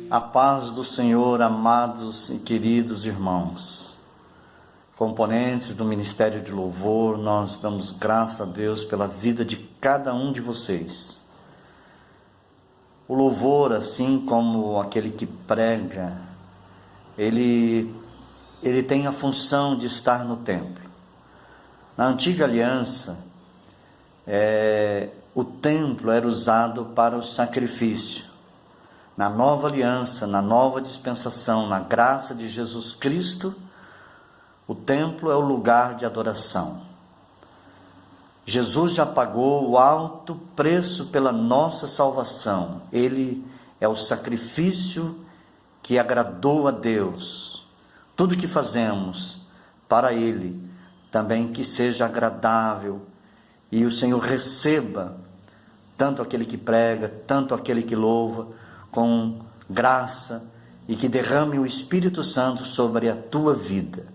A paz do Senhor, amados e queridos irmãos, componentes do Ministério de Louvor, nós damos graças a Deus pela vida de cada um de vocês. O louvor, assim como aquele que prega, ele tem a função de estar no templo. Na antiga aliança, o templo era usado para o sacrifício. Na nova aliança, na nova dispensação, na graça de Jesus Cristo, o templo é o lugar de adoração. Jesus já pagou o alto preço pela nossa salvação. Ele é o sacrifício que agradou a Deus. Tudo que fazemos para Ele, também que seja agradável, e o Senhor receba tanto aquele que prega, tanto aquele que louva, com graça, e que derrame o Espírito Santo sobre a tua vida.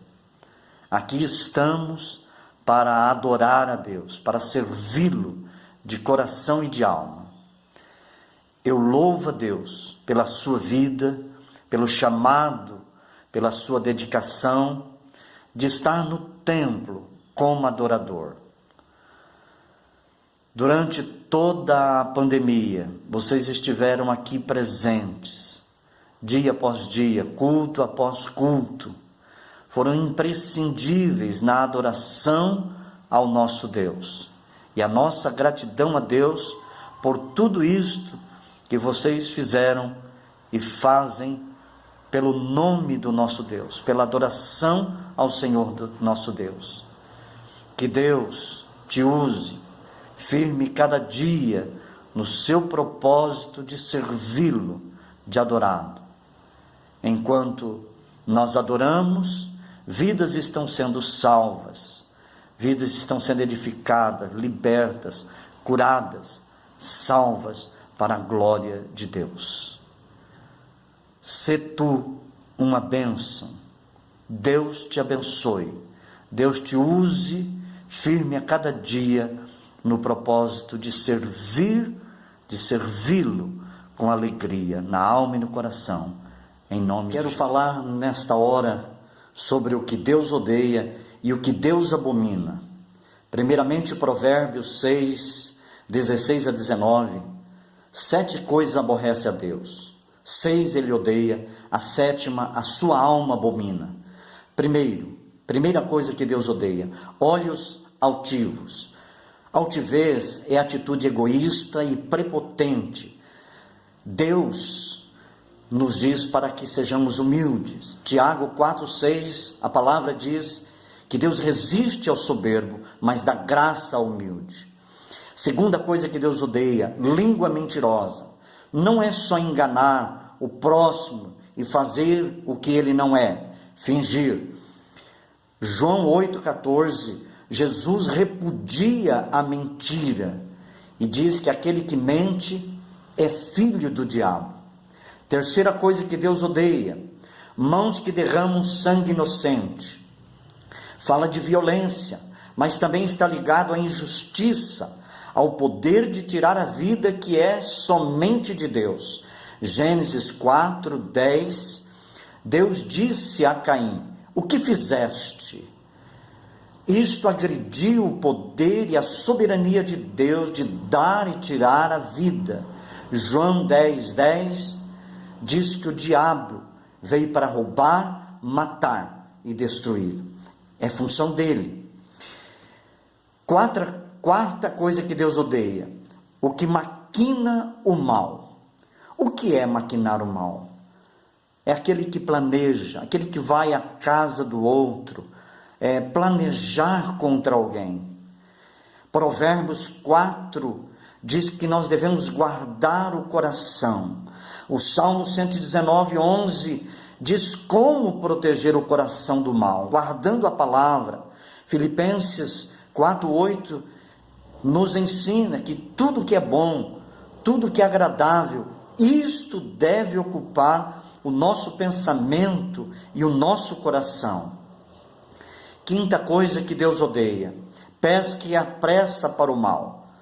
Aqui estamos para adorar a Deus, para servi-lo de coração e de alma. Eu louvo a Deus pela sua vida, pelo chamado, pela sua dedicação de estar no templo como adorador. Durante toda a pandemia, vocês estiveram aqui presentes, dia após dia, culto após culto, foram imprescindíveis na adoração ao nosso Deus. E a nossa gratidão a Deus por tudo isto que vocês fizeram e fazem pelo nome do nosso Deus, pela adoração ao Senhor do nosso Deus. Que Deus te use firme cada dia no seu propósito de servi-lo, de adorá-lo. Enquanto nós adoramos, vidas estão sendo salvas, vidas estão sendo edificadas, libertas, curadas, salvas para a glória de Deus. Sê tu uma bênção. Deus te abençoe. Deus te use firme a cada dia no propósito de servir, de servi-lo com alegria, na alma e no coração, em nome de Jesus. Quero falar nesta hora sobre o que Deus odeia e o que Deus abomina. Primeiramente, Provérbios 6, 16 a 19. 7 coisas aborrece a Deus, 6 ele odeia, a 7ª a sua alma abomina. Primeira coisa que Deus odeia: olhos altivos. Altivez é atitude egoísta e prepotente. Deus nos diz para que sejamos humildes. Tiago 4,6, a palavra diz que Deus resiste ao soberbo, mas dá graça ao humilde. Segunda coisa que Deus odeia: língua mentirosa. Não é só enganar o próximo e fazer o que ele não é, fingir. João 8,14, Jesus repudia a mentira e diz que aquele que mente é filho do diabo. Terceira coisa que Deus odeia: mãos que derramam sangue inocente. Fala de violência, mas também está ligado à injustiça, ao poder de tirar a vida que é somente de Deus. Gênesis 4:10, Deus disse a Caim: o que fizeste? Isto agrediu o poder e a soberania de Deus de dar e tirar a vida. João 10:10 diz que o diabo veio para roubar, matar e destruir. É função dele. Quarta coisa que Deus odeia: o que maquina o mal. O que é maquinar o mal? É aquele que planeja, aquele que vai à casa do outro, planejar contra alguém. Provérbios 4 diz que nós devemos guardar o coração. O Salmo 119:11 diz como proteger o coração do mal, guardando a palavra. Filipenses 4:8 nos ensina que tudo que é bom, tudo que é agradável, isto deve ocupar o nosso pensamento e o nosso coração. Quinta coisa que Deus odeia: pés que apressa para o mal.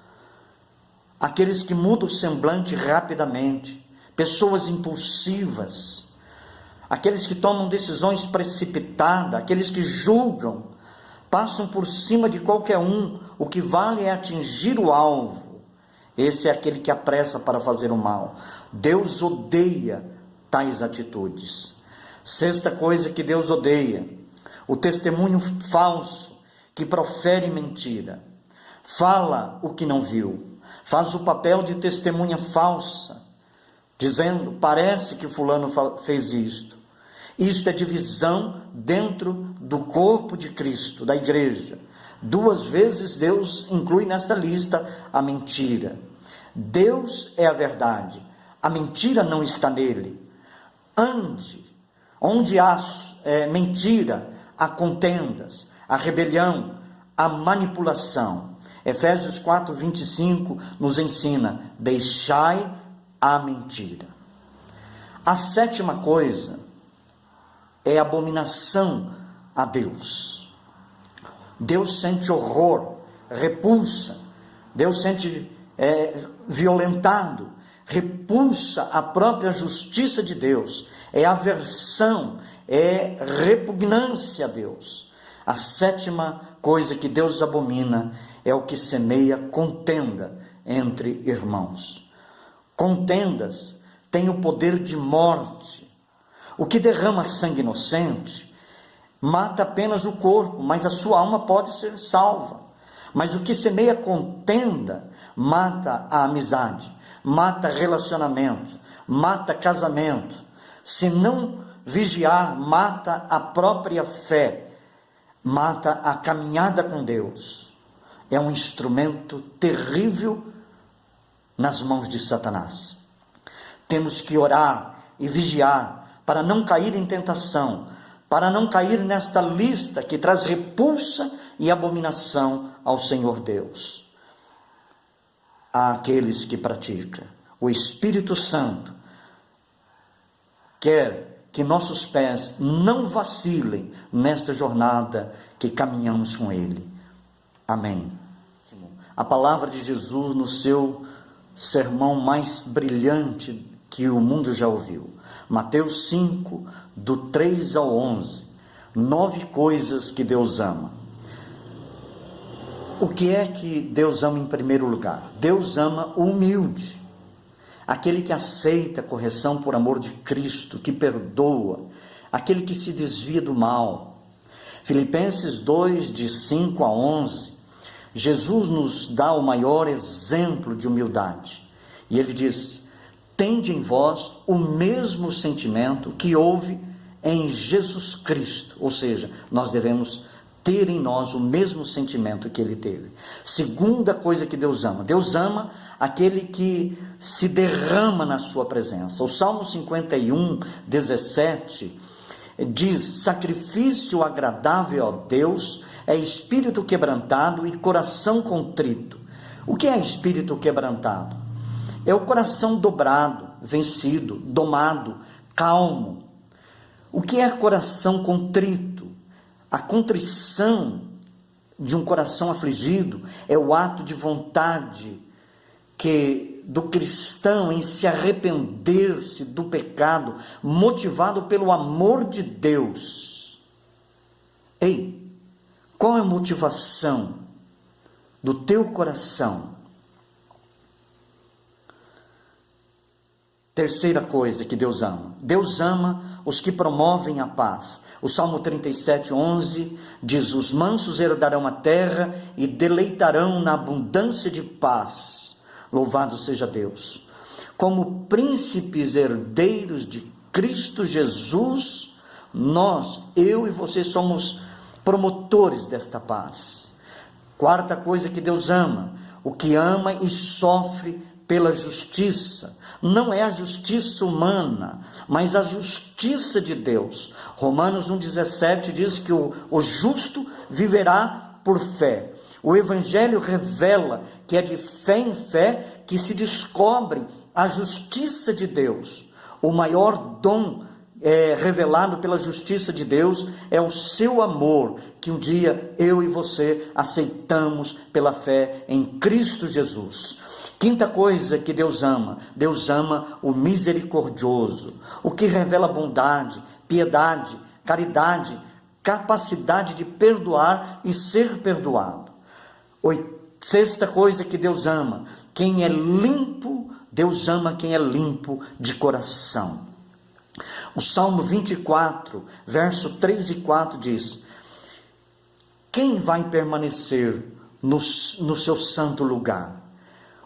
aqueles que mudam o semblante rapidamente, pessoas impulsivas, aqueles que tomam decisões precipitadas, aqueles que julgam, passam por cima de qualquer um, o que vale é atingir o alvo. Esse é aquele que apressa para fazer o mal. Deus odeia tais atitudes. Sexta coisa que Deus odeia: o testemunho falso, que profere mentira, fala o que não viu, faz o papel de testemunha falsa, dizendo, parece que fulano fez isto. Isto é divisão dentro do corpo de Cristo, da igreja. 2 vezes Deus inclui nesta lista a mentira. Deus é a verdade, a mentira não está nele. Onde há mentira, há contendas, há rebelião, há manipulação. Efésios 4:25 nos ensina: deixai a mentira. A sétima coisa é abominação a Deus. Deus sente horror, repulsa. Deus sente violentado, repulsa a própria justiça de Deus. É aversão, é repugnância a Deus. A sétima coisa que Deus abomina é o que semeia contenda entre irmãos. Contendas têm o poder de morte. O que derrama sangue inocente mata apenas o corpo, mas a sua alma pode ser salva. Mas o que semeia contenda mata a amizade, mata relacionamento, mata casamento. Se não vigiar, mata a própria fé, mata a caminhada com Deus. É um instrumento terrível nas mãos de Satanás. Temos que orar e vigiar para não cair em tentação, para não cair nesta lista que traz repulsa e abominação ao Senhor Deus. Há aqueles que praticam. O Espírito Santo quer que nossos pés não vacilem nesta jornada que caminhamos com Ele. Amém. A palavra de Jesus no seu sermão mais brilhante que o mundo já ouviu. Mateus 5, do 3 ao 11. 9 coisas que Deus ama. O que é que Deus ama em primeiro lugar? Deus ama o humilde, aquele que aceita a correção por amor de Cristo, que perdoa, aquele que se desvia do mal. Filipenses 2, de 5 a 11, Jesus nos dá o maior exemplo de humildade. E ele diz: tende em vós o mesmo sentimento que houve em Jesus Cristo. Ou seja, nós devemos ter em nós o mesmo sentimento que ele teve. Segunda coisa que Deus ama aquele que se derrama na sua presença. O Salmo 51, 17 diz: sacrifício agradável a Deus é espírito quebrantado e coração contrito. O que é espírito quebrantado? É o coração dobrado, vencido, domado, calmo. O que é coração contrito? A contrição de um coração afligido é o ato de vontade do cristão em se arrepender-se do pecado, motivado pelo amor de Deus. Ei, qual é a motivação do teu coração? Terceira coisa que Deus ama. Deus ama os que promovem a paz. O Salmo 37, 11 diz: os mansos herdarão a terra e deleitarão na abundância de paz. Louvado seja Deus. Como príncipes herdeiros de Cristo Jesus, eu e você somos promotores desta paz. Quarta coisa que Deus ama: o que ama e sofre pela justiça. Não é a justiça humana, mas a justiça de Deus. Romanos 1,17 diz que o justo viverá por fé. O Evangelho revela que é de fé em fé que se descobre a justiça de Deus. O maior dom revelado pela justiça de Deus é o seu amor, que um dia eu e você aceitamos pela fé em Cristo Jesus. Quinta coisa que Deus ama o misericordioso, o que revela bondade, piedade, caridade, capacidade de perdoar e ser perdoado. Sexta coisa que Deus ama, quem é limpo, Deus ama quem é limpo de coração. O Salmo 24, verso 3 e 4 diz: quem vai permanecer no seu santo lugar?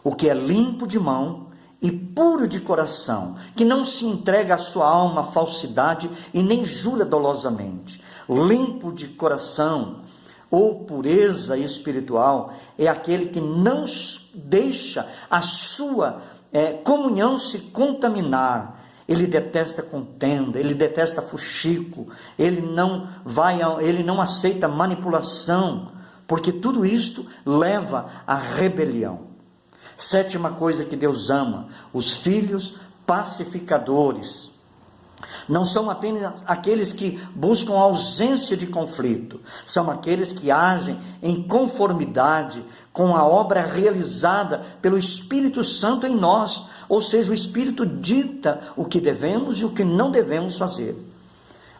O que é limpo de mão e puro de coração, que não se entrega à sua alma à falsidade e nem jura dolosamente. Limpo de coração ou pureza espiritual é aquele que não deixa a sua comunhão se contaminar. Ele detesta contenda, ele detesta fuxico, ele não aceita manipulação, porque tudo isto leva à rebelião. Sétima coisa que Deus ama, os filhos pacificadores. Não são apenas aqueles que buscam a ausência de conflito, são aqueles que agem em conformidade com a obra realizada pelo Espírito Santo em nós, ou seja, o Espírito dita o que devemos e o que não devemos fazer.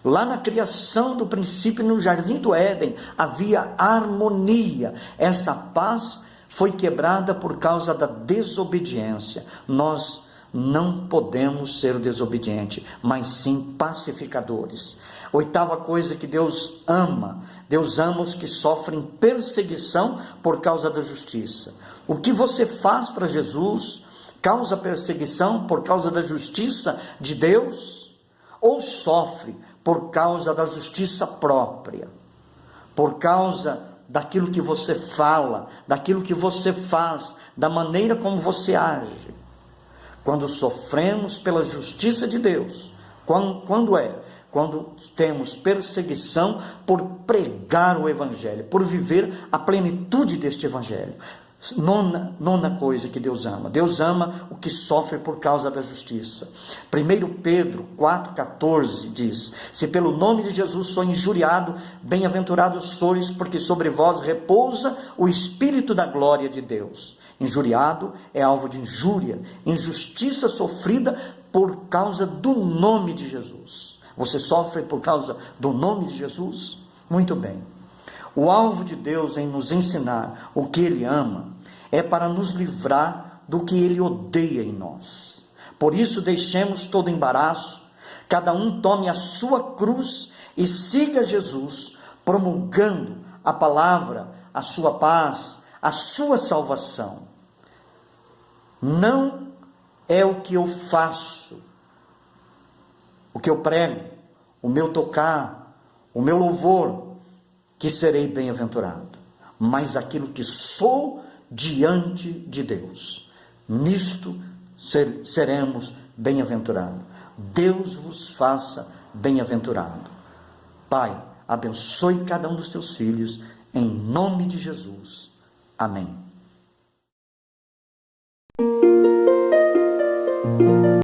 Lá na criação do princípio, no jardim do Éden, havia harmonia. Essa paz foi quebrada por causa da desobediência. Nós não podemos ser desobedientes, mas sim pacificadores. Oitava coisa que Deus ama os que sofrem perseguição por causa da justiça. O que você faz para Jesus causa perseguição por causa da justiça de Deus? Ou sofre por causa da justiça própria? Por causa daquilo que você fala, daquilo que você faz, da maneira como você age? Quando sofremos pela justiça de Deus, quando temos perseguição por pregar o Evangelho, por viver a plenitude deste Evangelho. Nona coisa que Deus ama o que sofre por causa da justiça. 1 Pedro 4,14 diz: se pelo nome de Jesus sou injuriado, bem-aventurados sois, porque sobre vós repousa o Espírito da glória de Deus. Injuriado é alvo de injúria, injustiça sofrida por causa do nome de Jesus. Você sofre por causa do nome de Jesus? Muito bem. O alvo de Deus em nos ensinar o que Ele ama é para nos livrar do que Ele odeia em nós. Por isso deixemos todo embaraço, cada um tome a sua cruz e siga Jesus, promulgando a palavra, a sua paz, a sua salvação. Não é o que eu faço, o que eu prego, o meu tocar, o meu louvor, que serei bem-aventurado, mas aquilo que sou diante de Deus. Nisto seremos bem-aventurados. Deus vos faça bem-aventurado. Pai, abençoe cada um dos teus filhos, em nome de Jesus. Amém.